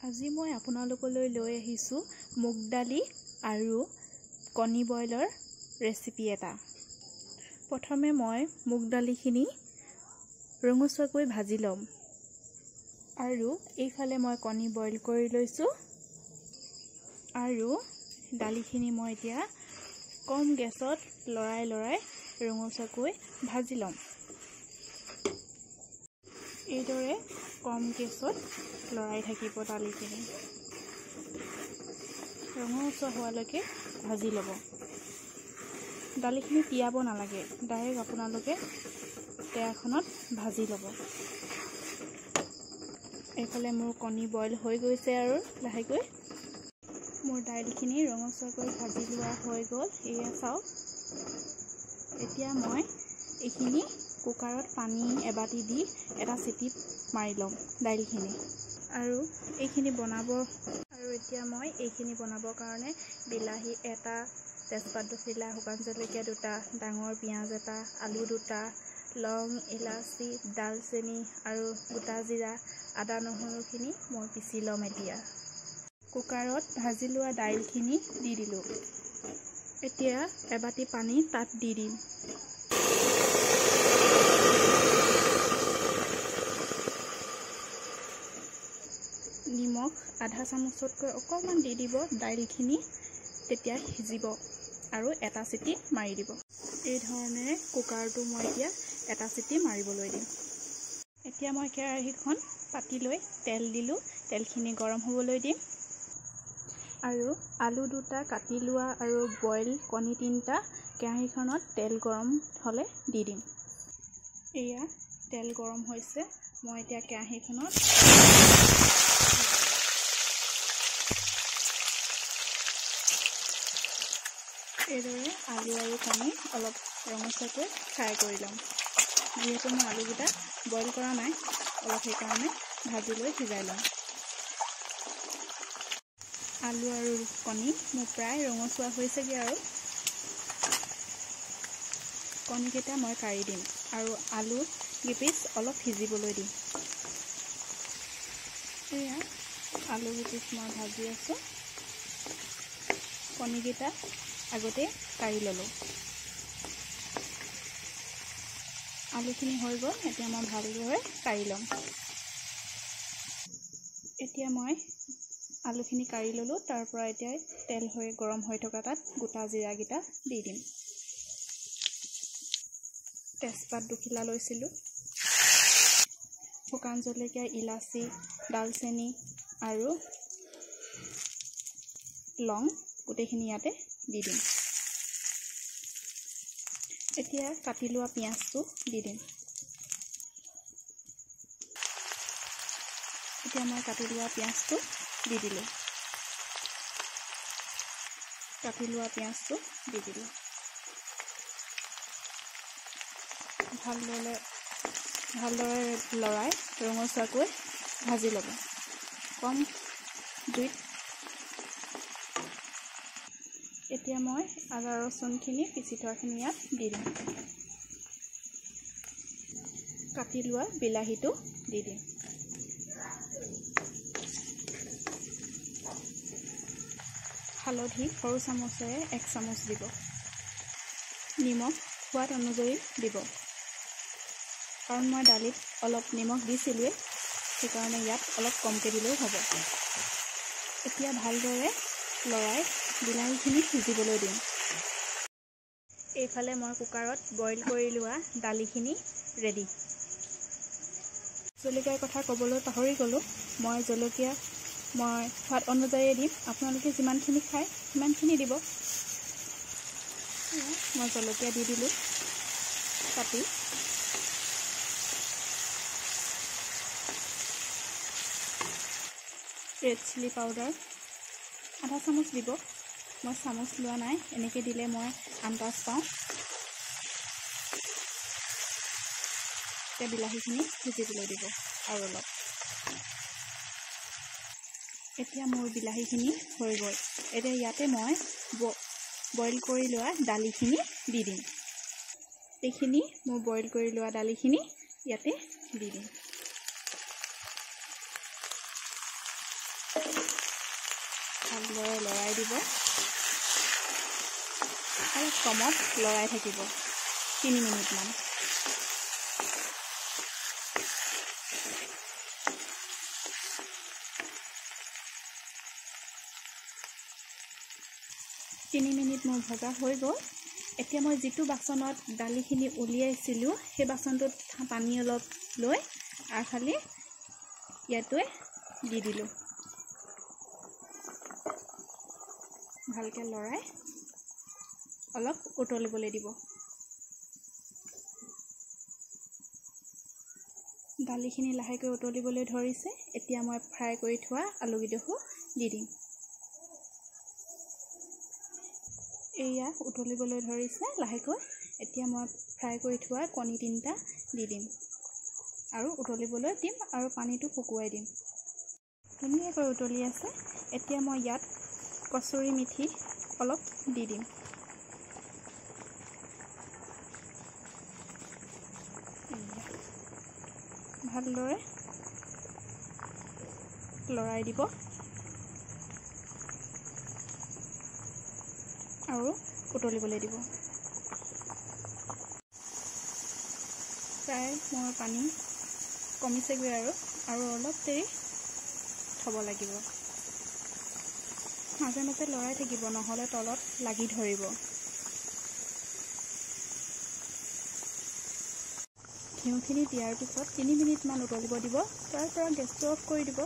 আজি মই আপোনালোকলৈ লৈ আহিছোঁ মুগ দালি আৰু কণী বইলৰ ৰেচিপি এটা। প্ৰথমে মই মুগ দালিখিনি ৰঙচুৱাকৈ ভাজি ল'ম আৰু এইফালে মই কণী বইল কৰি লৈছোঁ আৰু দালিখিনি মই এতিয়া কম গেছত লৰাই ৰঙচুৱাকৈ ভাজি ল'ম। এইদৰে কম গেছত লৰাই থাকিব দালিখিনি। ৰঙচুৱা হোৱালৈকে ভাজি ল'ব। দালিখিনি তিয়াব নালাগে, ডাইৰেক্ট আপোনালোকে টেয়াখনত ভাজি ল'ব। এইফালে মোৰ কণী বইল হৈ গৈছে আৰু লাহেকৈ মোৰ দাইলখিনি ৰঙচুৱাকৈ ভাজি লোৱা হৈ গ'ল। এয়া চাওক। এতিয়া মই এইখিনি কুকাৰত পানী এবাটি দি এটা চিটি মাৰি ল'ম দাইলখিনি আৰু এতিয়া মই এইখিনি বনাবৰ কাৰণে বিলাহী এটা, তেজপাত দুখিলা, শুকান জলকীয়া দুটা, ডাঙৰ পিঁয়াজ এটা, আলু দুটা, লং, ইলাচি, ডালচেনি আৰু গোটা জিৰা, আদা নহৰুখিনি মই পিচি ল'ম। এতিয়া কুকাৰত ভাজি লোৱা দাইলখিনি দি দিলোঁ। এতিয়া এবাটি পানী তাত দি দিম। নিমখ আধা চামুচতকৈ অকণমান দি দিব। দাইলখিনি তেতিয়া সিজিব আৰু এটা চিটি মাৰি দিব। এই ধৰণেৰে কুকাৰটো মই এতিয়া এটা চিটি মাৰিবলৈ দিম। এতিয়া মই কেৰাহীখন পাতি লৈ তেল দিলোঁ। তেলখিনি গৰম হ'বলৈ দিম আৰু আলু দুটা কাটি লোৱা আৰু বইল কণী তিনিটা কেৰাহীখনত তেল গৰম হ'লে দি দিম। এয়া তেল গৰম হৈছে। মই এতিয়া কেৰাহীখনত এইদৰে আলু আৰু কণী অলপ ৰঙচুৱাকৈ ফ্ৰাই কৰি ল'ম। যিহেতু মই আলুকেইটা বইল কৰা নাই, অলপ সেইকাৰণে ভাজি লৈ সিজাই ল'ম। আলু আৰু কণী মোৰ প্ৰায় ৰঙচুৱা হৈছেগৈ আৰু কণীকেইটা মই কাঢ়ি দিম আৰু আলু কেইপিচ অলপ সিজিবলৈ দিম। এয়া আলু কেইপিচ মই ভাজি আছোঁ। কণীকেইটা আগতে কাঢ়ি ল'লোঁ। আলুখিনি হৈ গ'ল। এতিয়া মই ভালদৰে কাঢ়ি ল'ম। এতিয়া মই আলুখিনি কাঢ়ি ল'লোঁ। তাৰ পৰা এতিয়া তেল গৰম হৈ থকা তাত গোটা জিৰাকেইটা দি দিম। তেজপাত দুখিলা লৈছিলোঁ, শুকান জলকীয়া, ইলাচি, ডালচেনি আৰু লং গোটেইখিনি ইয়াতে দি দিম। এতিয়া কাটি লোৱা পিঁয়াজটো দি দিম। এতিয়া মই কাটি লোৱা পিঁয়াজটো দি দিলোঁ। ভালদৰে লৰাই ৰঙচুৱাকৈ ভাজি ল'ব। কম জুইত। এতিয়া মই আদা ৰচুনখিনি পিচি থোৱাখিনি ইয়াত দি দিম। কাটি লোৱা বিলাহীটো দি দিম। হালধি সৰু চামুচেৰে 1 চামুচ দিব। নিমখ সোৱাদ অনুযায়ী দিব, কাৰণ মই দালিত অলপ নিমখ দিছিলোঁৱে, সেইকাৰণে ইয়াত অলপ কমকৈ দিলেও হ'ব। এতিয়া ভালদৰে লৰাই বিলাহীখিনি সিজিবলৈ দিম। এইফালে মই কুকাৰত বইল কৰি লোৱা দালিখিনি ৰেডি। জলকীয়াৰ কথা ক'বলৈ পাহৰি গ'লোঁ। মই জলকীয়া সোৱাদ অনুযায়ী দিম। আপোনালোকে যিমানখিনি খায় সিমানখিনি দিব। মই জলকীয়া দি দিলোঁ কাটি। ৰেড চিলি পাউডাৰ আধা চামুচ দিব। মই চামুচ লোৱা নাই, এনেকৈ দিলে মই আন্দাজ পাওঁ। এতিয়া বিলাহীখিনি সিজিবলৈ দিব আৰু অলপ। এতিয়া মোৰ বিলাহীখিনি হৈ গ'ল। এতিয়া ইয়াতে মই বইল কৰি লোৱা দালিখিনি দি দিম। এইখিনি মোৰ বইল কৰি লোৱা দালিখিনি ইয়াতে দি দিম। ভালদৰে লৰাই দিব। অলপ কমত লৰাই থাকিব 3 মিনিটমান। মোৰ ভজা হৈ গ'ল। এতিয়া মই যিটো বাচনত দালিখিনি উলিয়াইছিলোঁ সেই বাচনটোত পানী অলপ লৈ খালি ইয়াতে দি দিলোঁ। ভালকৈ লৰাই অলপ উতলিবলৈ দিব। দালিখিনি লাহেকৈ উতলিবলৈ ধৰিছে। এতিয়া মই ফ্ৰাই কৰি থোৱা আলুকেইডোখো দি দিম। এয়া উতলিবলৈ ধৰিছে লাহেকৈ। এতিয়া মই ফ্ৰাই কৰি থোৱা কণী 3টা দি দিম আৰু উতলিবলৈ দিম আৰু পানীটো শুকুৱাই দিম। ধুনীয়াকৈ উতলি আছে। এতিয়া মই ইয়াত কচুৰি মেথি অলপ দি দিম। ভালদৰে লৰাই দিব আৰু উতলিবলৈ দিব। প্ৰায় মোৰ পানী কমিছেগৈ আৰু অলপ দেৰি থ'ব লাগিব। মাজে মাজে লৰাই থাকিব, নহ'লে তলত লাগি ধৰিব। ঘিউখিনি দিয়াৰ পিছত 3 মিনিটমান উতলিব দিব। তাৰ পৰা গেছটো অফ কৰি দিব।